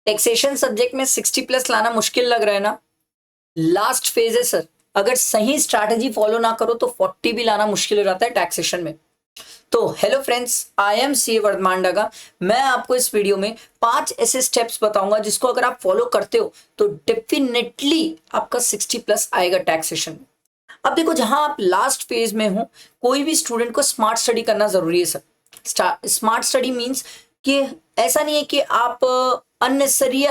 Taxation subject में 60 plus लाना मुश्किल लग रहा है ना? लास्ट फेज है सर, अगर सही स्ट्रैटेजी फॉलो ना करो तो 40 भी लाना मुश्किल हो जाता है टैक्सेशन में। तो hello friends, I am C Vardhaman Daga. मैं आपको इस वीडियो में 5 ऐसे स्टेप्स बताऊंगा जिसको अगर आप फॉलो करते हो तो डेफिनेटली आपका 60 प्लस आएगा टैक्सेशन में। अब देखो, जहां आप लास्ट फेज में हो, कोई भी स्टूडेंट को स्मार्ट स्टडी करना जरूरी है सर। स्मार्ट स्टडी मीन्स कि ऐसा नहीं है कि आप अननेसेसरी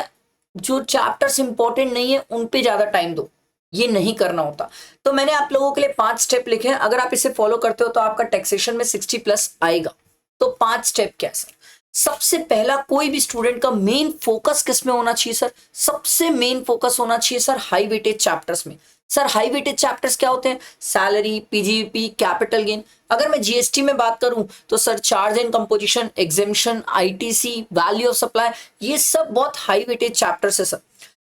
जो चैप्टर्स इंपॉर्टेंट नहीं है उन पे ज्यादा टाइम दो, ये नहीं करना होता। तो मैंने आप लोगों के लिए 5 स्टेप लिखे हैं, अगर आप इसे फॉलो करते हो तो आपका टैक्सेशन में 60 प्लस आएगा। तो 5 स्टेप क्या है सर? सबसे पहला, कोई भी स्टूडेंट का मेन फोकस किस में होना चाहिए सर? सबसे मेन फोकस होना चाहिए सर हाई वेटेज चैप्टर्स में। सर हाई वेटेज चैप्टर्स क्या होते हैं? Salary, PGP, capital gain. अगर मैं जीएसटी में बात करूं तो sir charge and composition, exemption, ITC, value of supply, ये सब बहुत हाई वेटेज चैप्टर्स है सर।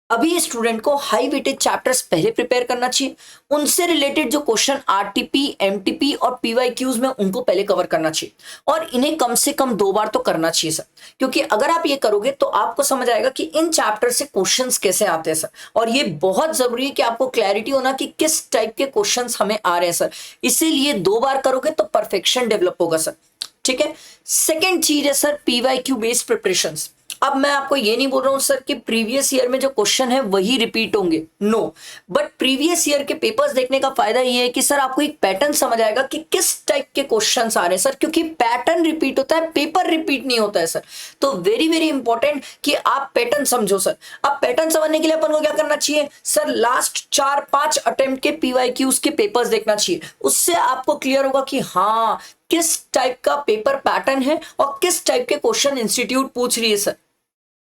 अभी स्टूडेंट को हाई वेटेज चैप्टर्स पहले प्रिपेयर करना चाहिए। उनसे रिलेटेड जो क्वेश्चन आरटीपी, एमटीपी और पीवाईक्यूज में, उनको पहले कवर करना चाहिए और इन्हें कम से कम 2 बार तो करना चाहिए सर। क्योंकि अगर आप ये करोगे तो आपको समझ आएगा कि इन चैप्टर से क्वेश्चंस कैसे आते हैं सर। और ये बहुत जरूरी है कि आपको क्लैरिटी होना कि किस टाइप के क्वेश्चंस हमें आ रहे हैं सर। इसीलिए 2 बार करोगे तो परफेक्शन डेवलप होगा सर। ठीक है। सेकेंड चीज है सर पीवाईक्यू बेस्ड प्रिपरेशंस। अब मैं आपको ये नहीं बोल रहा हूं सर कि प्रीवियस ईयर में जो क्वेश्चन है वही रिपीट होंगे, नो। बट प्रीवियस ईयर के पेपर्स देखने का फायदा ये है कि सर आपको एक पैटर्न समझ आएगा कि किस टाइप के क्वेश्चंस आ रहे हैं सर। क्योंकि पैटर्न रिपीट होता है, पेपर रिपीट नहीं होता है सर। तो वेरी वेरी इंपॉर्टेंट कि आप पैटर्न समझो सर। अब पैटर्न समझने के लिए अपन को क्या करना चाहिए सर? लास्ट 4-5 अटेम्प्ट के पीवाईक्यूज के पेपर्स देखना चाहिए। उससे आपको क्लियर होगा कि हाँ, किस टाइप का पेपर पैटर्न है और किस टाइप के क्वेश्चन इंस्टीट्यूट पूछ रही है सर।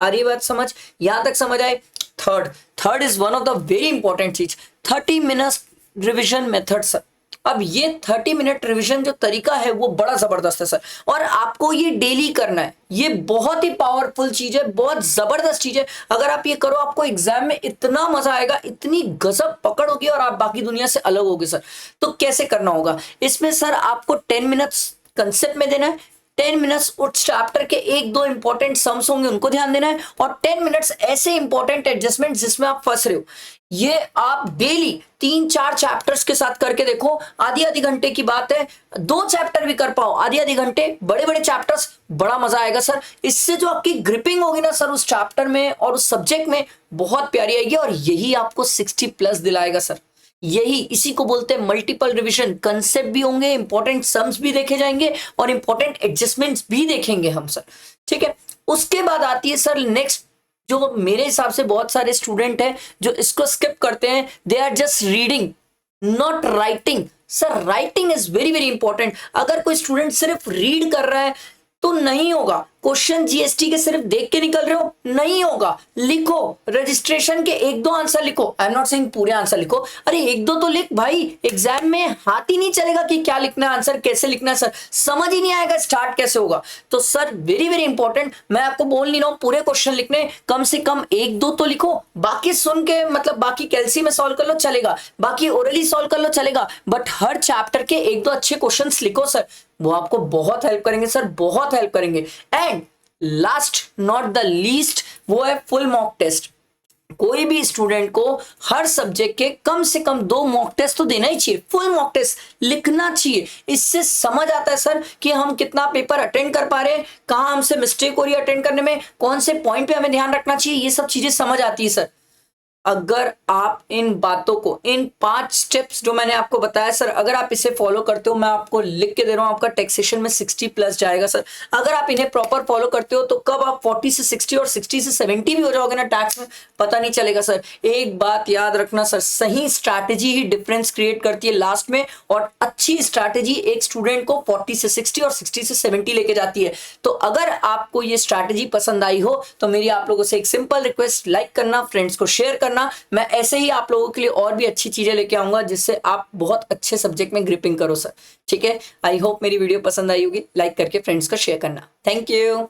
आ रही बात समझ? यहां तक समझ आए? Third is one of the very important चीज, 30 मिनट रिविजन मेथड सर। अब ये 30 मिनट रिविजन जो तरीका है वो बड़ा जबरदस्त है सर, और आपको ये डेली करना है। ये बहुत ही पावरफुल चीज है, बहुत जबरदस्त चीज है। अगर आप ये करो, आपको एग्जाम में इतना मजा आएगा, इतनी गजब पकड़ होगी और आप बाकी दुनिया से अलग होगे सर। तो कैसे करना होगा इसमें सर? आपको 10 मिनट्स कंसेप्ट में देना है, 10 मिनट्स उस चैप्टर के 1-2 इंपॉर्टेंट सम्स होंगे उनको ध्यान देना है, और 10 मिनट्स ऐसे इंपॉर्टेंट एडजस्टमेंट जिसमें आप फंस रहे हो। ये आप डेली 3-4 चैप्टर्स के साथ करके देखो। आधी घंटे की बात है, 2 चैप्टर भी कर पाओ आधी घंटे, बड़े बड़े चैप्टर्स, बड़ा मजा आएगा सर। इससे जो आपकी ग्रिपिंग होगी ना सर उस चैप्टर में और उस सब्जेक्ट में, बहुत प्यारी आएगी, और यही आपको 60 प्लस दिलाएगा सर। यही, इसी को बोलते हैं मल्टीपल रिवीजन। कंसेप्ट भी होंगे, इंपॉर्टेंट सम्स भी देखे जाएंगे और इंपॉर्टेंट एडजस्टमेंट्स भी देखेंगे हम सर। ठीक है। उसके बाद आती है सर नेक्स्ट, जो मेरे हिसाब से बहुत सारे स्टूडेंट हैं जो इसको स्किप करते हैं। They are just reading, not writing. Sir writing is very very important. अगर कोई स्टूडेंट सिर्फ रीड कर रहा है तो नहीं होगा। क्वेश्चन जीएसटी के सिर्फ देख के निकल रहे हो, नहीं होगा। लिखो, रजिस्ट्रेशन के 1-2 आंसर लिखो। आई एम नॉट सेइंग पूरे आंसर लिखो, अरे 1-2 तो लिख भाई। एग्जाम में हाथ ही नहीं चलेगा कि क्या लिखना है, आंसर कैसे लिखना है सर, समझ ही नहीं आएगा स्टार्ट कैसे होगा। तो सर वेरी वेरी इंपॉर्टेंट, मैं आपको बोल नहीं रहा हूं पूरे क्वेश्चन लिखने, कम से कम 1-2 तो लिखो। बाकी सुन के, मतलब बाकी कैलसी में सॉल्व कर लो चलेगा, बाकी ओरली सॉल्व कर लो चलेगा, बट हर चैप्टर के 1-2 अच्छे क्वेश्चन लिखो सर। वो आपको बहुत हेल्प करेंगे सर, बहुत हेल्प करेंगे। And last not the least, वो है फुल मॉक टेस्ट। कोई भी स्टूडेंट को हर सब्जेक्ट के कम से कम 2 मॉक टेस्ट तो देना ही चाहिए। फुल मॉक टेस्ट लिखना चाहिए। इससे समझ आता है सर कि हम कितना पेपर अटेंड कर पा रहे हैं, कहां हमसे मिस्टेक हो रही है अटेंड करने में, कौन से पॉइंट पे हमें ध्यान रखना चाहिए, ये सब चीजें समझ आती है सर। अगर आप इन बातों को, इन 5 स्टेप्स जो मैंने आपको बताया सर, अगर आप इसे फॉलो करते हो, मैं आपको लिख के दे रहा हूं, आपका टैक्सेशन में 60 प्लस जाएगा सर। अगर आप इन्हें प्रॉपर फॉलो करते हो तो कब आप 40 से 60 और 60 से 70 भी हो जाओगे ना टैक्स में, पता नहीं चलेगा सर। एक बात याद रखना सर, सही स्ट्रैटेजी ही डिफरेंस क्रिएट करती है लास्ट में, और अच्छी स्ट्रैटेजी एक स्टूडेंट को 40 से 60 और 60 से 70 लेके जाती है। तो अगर आपको ये स्ट्रैटेजी पसंद आई हो तो मेरी आप लोगों से एक सिंपल रिक्वेस्ट, लाइक करना, फ्रेंड्स को शेयर करना। मैं ऐसे ही आप लोगों के लिए और भी अच्छी चीजें लेके आऊंगा जिससे आप बहुत अच्छे सब्जेक्ट में ग्रिपिंग करो सर। ठीक है। आई होप मेरी वीडियो पसंद आई होगी। लाइक करके फ्रेंड्स को शेयर करना। Thank you.